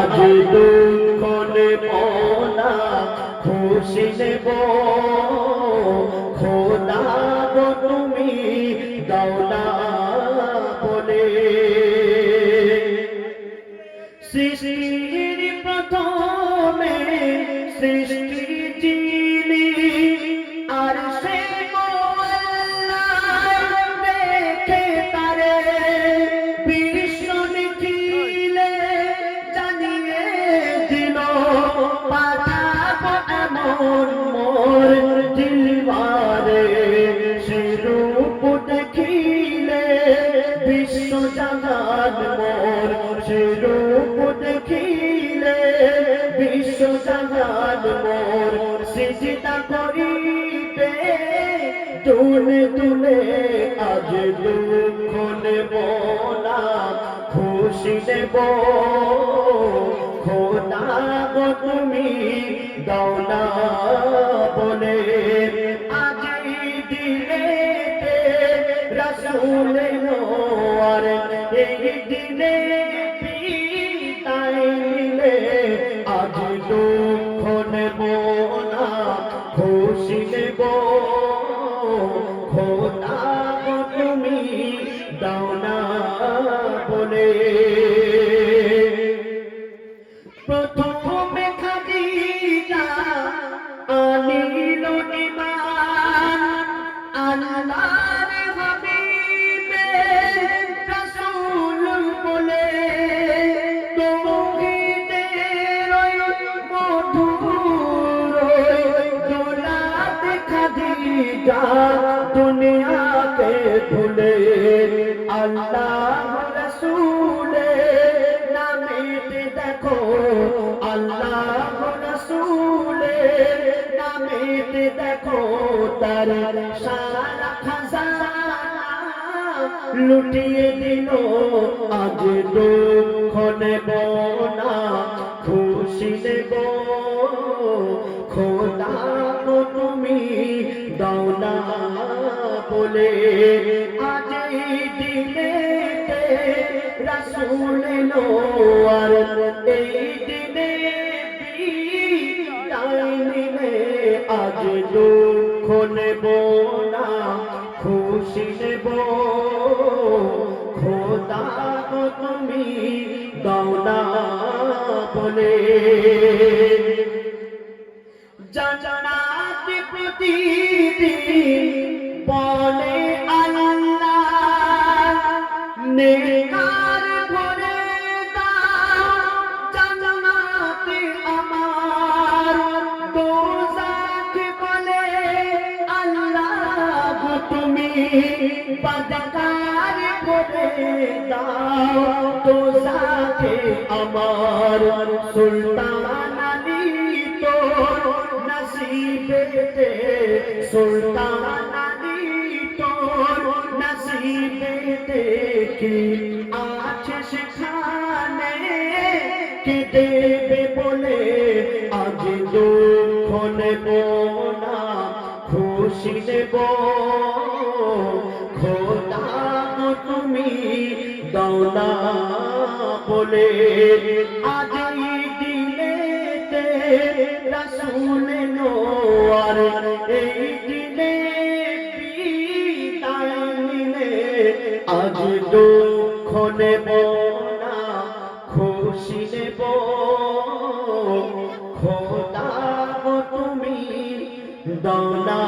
আজ দুঃখ নেব না খুশি নেব খোদা গো তুমি দাও না বলে সৃষ্টির প্রথমে সৃষ্টি যিনি আর সে দেখে তারে বিশ্ব নিখিলে জানিয়ে দিল পাঠাবো এমন মোর দিলবারে সে রূপ দেখিলে বিশ্ব জাগান মোর সে রূপ দেখিলে বিশ্ব জাগান মোর সিজদা করিবে তুলে তুলে আজ দুঃখ নেব না খুশি নেব খোদা গো তুমি দাও না বলে আজ দিনেতে রাসূল এলো আর এই দিনে বিদায় নিলে আজ দুঃখ নেব না খুশি নেব খোদা গো তুমি দাও না বলে প্রথমে খাদিজা আনিল ঈমান আল্লাহর হাবিবে রাসূল বলে তাওহীদের মধুর দৌলত খাদিজা দুনিয়াকে ভুলে আল্লাহ রাসূলের নামেতে দেখো আল্লাহ রাসূলের নামেতে দেখো তার সারা খাজানা লুটিয়ে দিল আজ দুঃখ নেব না খুশি নেব খোদা গো তুমি দাও না বলে আজ দিনেতে রাসূল এলো আর এই দিনে বিদায় নিলে আজ দুঃখ নেব না খুশি নেব খোদা গো তুমি দাও না বলে জান্নাত প্রতিদিন বলে আল্লাহ নেকার ভরে দাও জান্নাত আমার দোজখ বলে আল্লাহ তুমি বদকার ভরে দাও দোজখ আমার সুলতান আলী তোর নসিবেতে সুলতান আলী তোর নসিবেতে কি আছে সেখানে কে দেবে বলে আজ দুঃখ নেব না খুশি নেব খোদা গো তুমি দাও না বলে আজ দিনেতে রাসূল এলো আর এই দিনে বিদায় নিলে আজ দুঃখ নেব না খুশি নেব খোদা গো তুমি দাও না